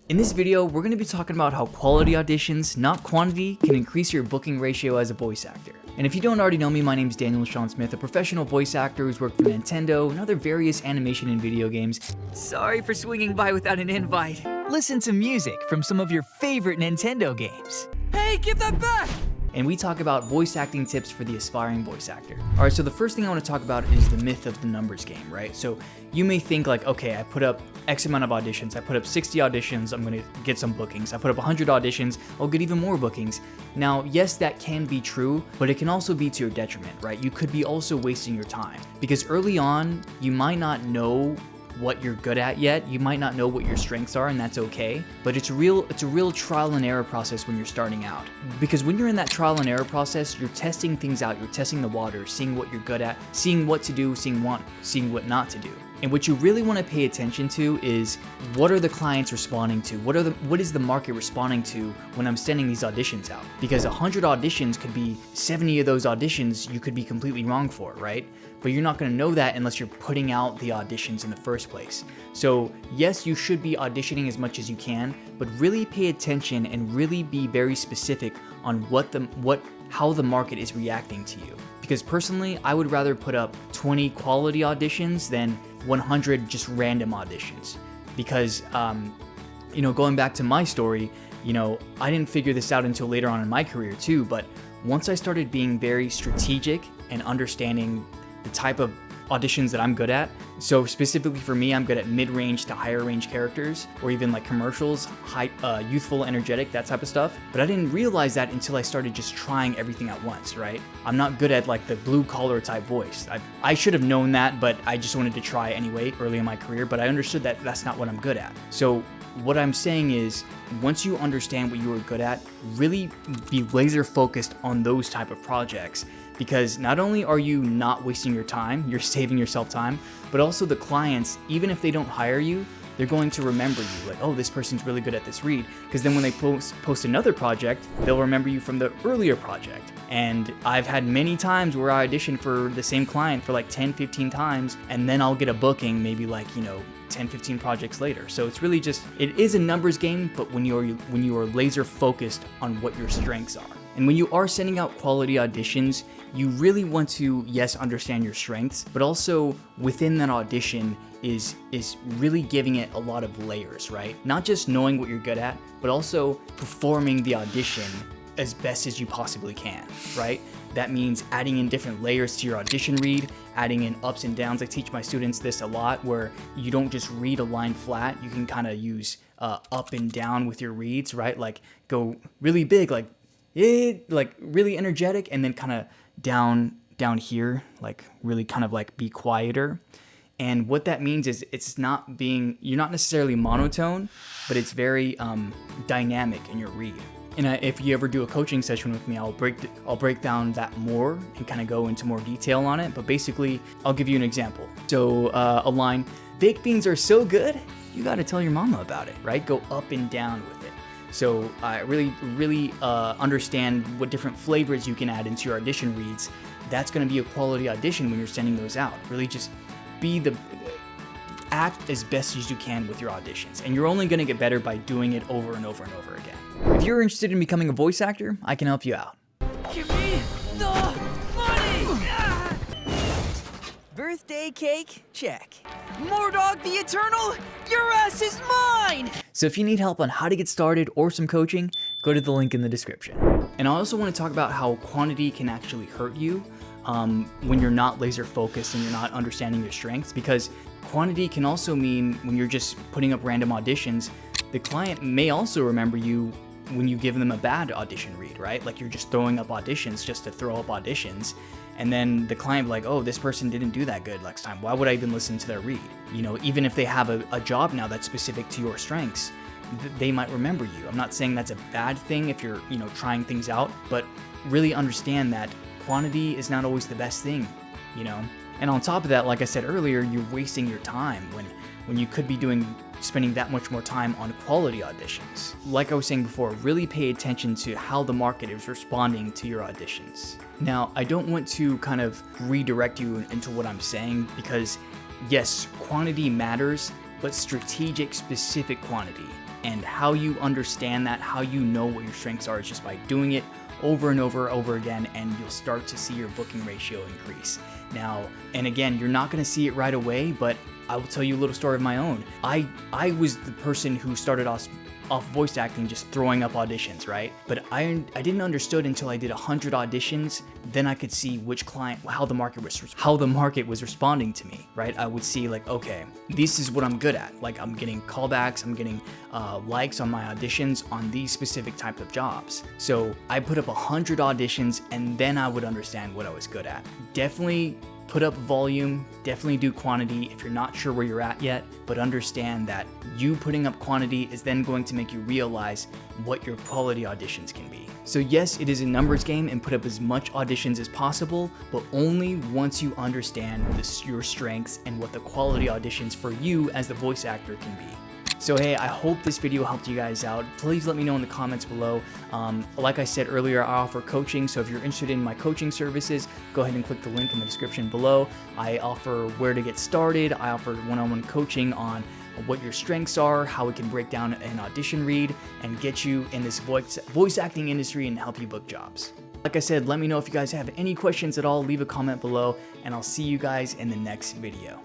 In this video, we're going to be talking about how quality auditions, not quantity, can increase your booking ratio as a voice actor. And if you don't already know me, my name is Daniel Sean Smith, a professional voice actor who's worked for Nintendo and other various animation and video games. Sorry for swinging by without an invite. Listen to music from some of your favorite Nintendo games. Hey, give that back! And we talk about voice acting tips for the aspiring voice actor. All right, so the first thing I want to talk about is the myth of the numbers game, right? So you may think like, okay, I put up X amount of auditions, I put up 60 auditions, I'm gonna get some bookings. I put up 100 auditions, I'll get even more bookings. Now, yes, that can be true, but it can also be to your detriment, right? You could be also wasting your time because early on, you might not know what you're good at yet. You might not know what your strengths are, and that's okay. But it's a real trial and error process when you're starting out. Because when you're in that trial and error process, you're testing things out, you're testing the water, seeing what you're good at, seeing what to do, seeing what not to do. And what you really want to pay attention to is what are the clients responding to? What is the market responding to when I'm sending these auditions out? Because 100 auditions could be 70 of those auditions you could be completely wrong for, right? But you're not going to know that unless you're putting out the auditions in the first place. So yes, you should be auditioning as much as you can, but really pay attention and really be very specific on how the market is reacting to you. Because personally, I would rather put up 20 quality auditions than 100 just random auditions. Because, going back to my story, I didn't figure this out until later on in my career too, but once I started being very strategic and understanding the type of auditions that I'm good at. So specifically for me, I'm good at mid-range to higher range characters, or even like commercials, youthful, energetic, that type of stuff. But I didn't realize that until I started just trying everything at once, right? I'm not good at like the blue collar type voice. I should have known that, but I just wanted to try anyway early in my career, but I understood that that's not what I'm good at. So what I'm saying is, once you understand what you are good at, really be laser focused on those type of projects. Because not only are you not wasting your time, you're saving yourself time, but also the clients, even if they don't hire you, they're going to remember you. Like, oh, this person's really good at this read. Because then when they post another project, they'll remember you from the earlier project. And I've had many times where I auditioned for the same client for like 10, 15 times, and then I'll get a booking maybe like, 10, 15 projects later. So it's really just, it is a numbers game, but when you are laser focused on what your strengths are. And when you are sending out quality auditions, you really want to, yes, understand your strengths, but also within that audition is really giving it a lot of layers, right? Not just knowing what you're good at, but also performing the audition as best as you possibly can, right? That means adding in different layers to your audition read, adding in ups and downs. I teach my students this a lot, where you don't just read a line flat, you can kind of use up and down with your reads, right? Like go really big, like really energetic, and then kind of down here, like really kind of like be quieter. And what that means is you're not necessarily monotone, but it's very dynamic in your read. And if you ever do a coaching session with me, I'll break down that more and kind of go into more detail on it. But basically, I'll give you an example. So a line, baked beans are so good, you got to tell your mama about it, right? Go up and down with it. So really understand what different flavors you can add into your audition reads. That's going to be a quality audition when you're sending those out. Really just act as best as you can with your auditions. And you're only going to get better by doing it over and over and over again. If you're interested in becoming a voice actor, I can help you out. Give me the money! Birthday cake? Check. Mordog the Eternal? Your ass is mine! So if you need help on how to get started or some coaching, go to the link in the description. And I also want to talk about how quantity can actually hurt you when you're not laser focused and you're not understanding your strengths, because quantity can also mean when you're just putting up random auditions, the client may also remember you when you give them a bad audition read, right? Like you're just throwing up auditions just to throw up auditions. And then the client will be like, oh, this person didn't do that good next time. Why would I even listen to their read? Even if they have a job now that's specific to your strengths, they might remember you. I'm not saying that's a bad thing if you're, trying things out, but really understand that quantity is not always the best thing, And on top of that, like I said earlier, you're wasting your time when you could be spending that much more time on quality auditions. Like I was saying before, really pay attention to how the market is responding to your auditions. Now, I don't want to kind of redirect you into what I'm saying, because yes, quantity matters, but strategic, specific quantity. And how you understand that, how you know what your strengths are, is just by doing it over and over again, and you'll start to see your booking ratio increase. Now, and again, you're not going to see it right away, but I will tell you a little story of my own. I was the person who started off voice acting just throwing up auditions, right? But I didn't understood until I did 100 auditions, then I could see which client, how the market was responding to me, right? I would see like, okay, this is what I'm good at. Like I'm getting callbacks, I'm getting likes on my auditions on these specific type of jobs. So I put up 100 auditions and then I would understand what I was good at. Definitely put up volume, definitely do quantity if you're not sure where you're at yet, but understand that you putting up quantity is then going to make you realize what your quality auditions can be. So yes, it is a numbers game and put up as much auditions as possible, but only once you understand your strengths and what the quality auditions for you as the voice actor can be. So hey, I hope this video helped you guys out. Please let me know in the comments below. Like I said earlier, I offer coaching, so if you're interested in my coaching services, go ahead and click the link in the description below. I offer where to get started. I offer one-on-one coaching on what your strengths are, how we can break down an audition read, and get you in this voice acting industry and help you book jobs. Like I said, let me know if you guys have any questions at all. Leave a comment below, and I'll see you guys in the next video.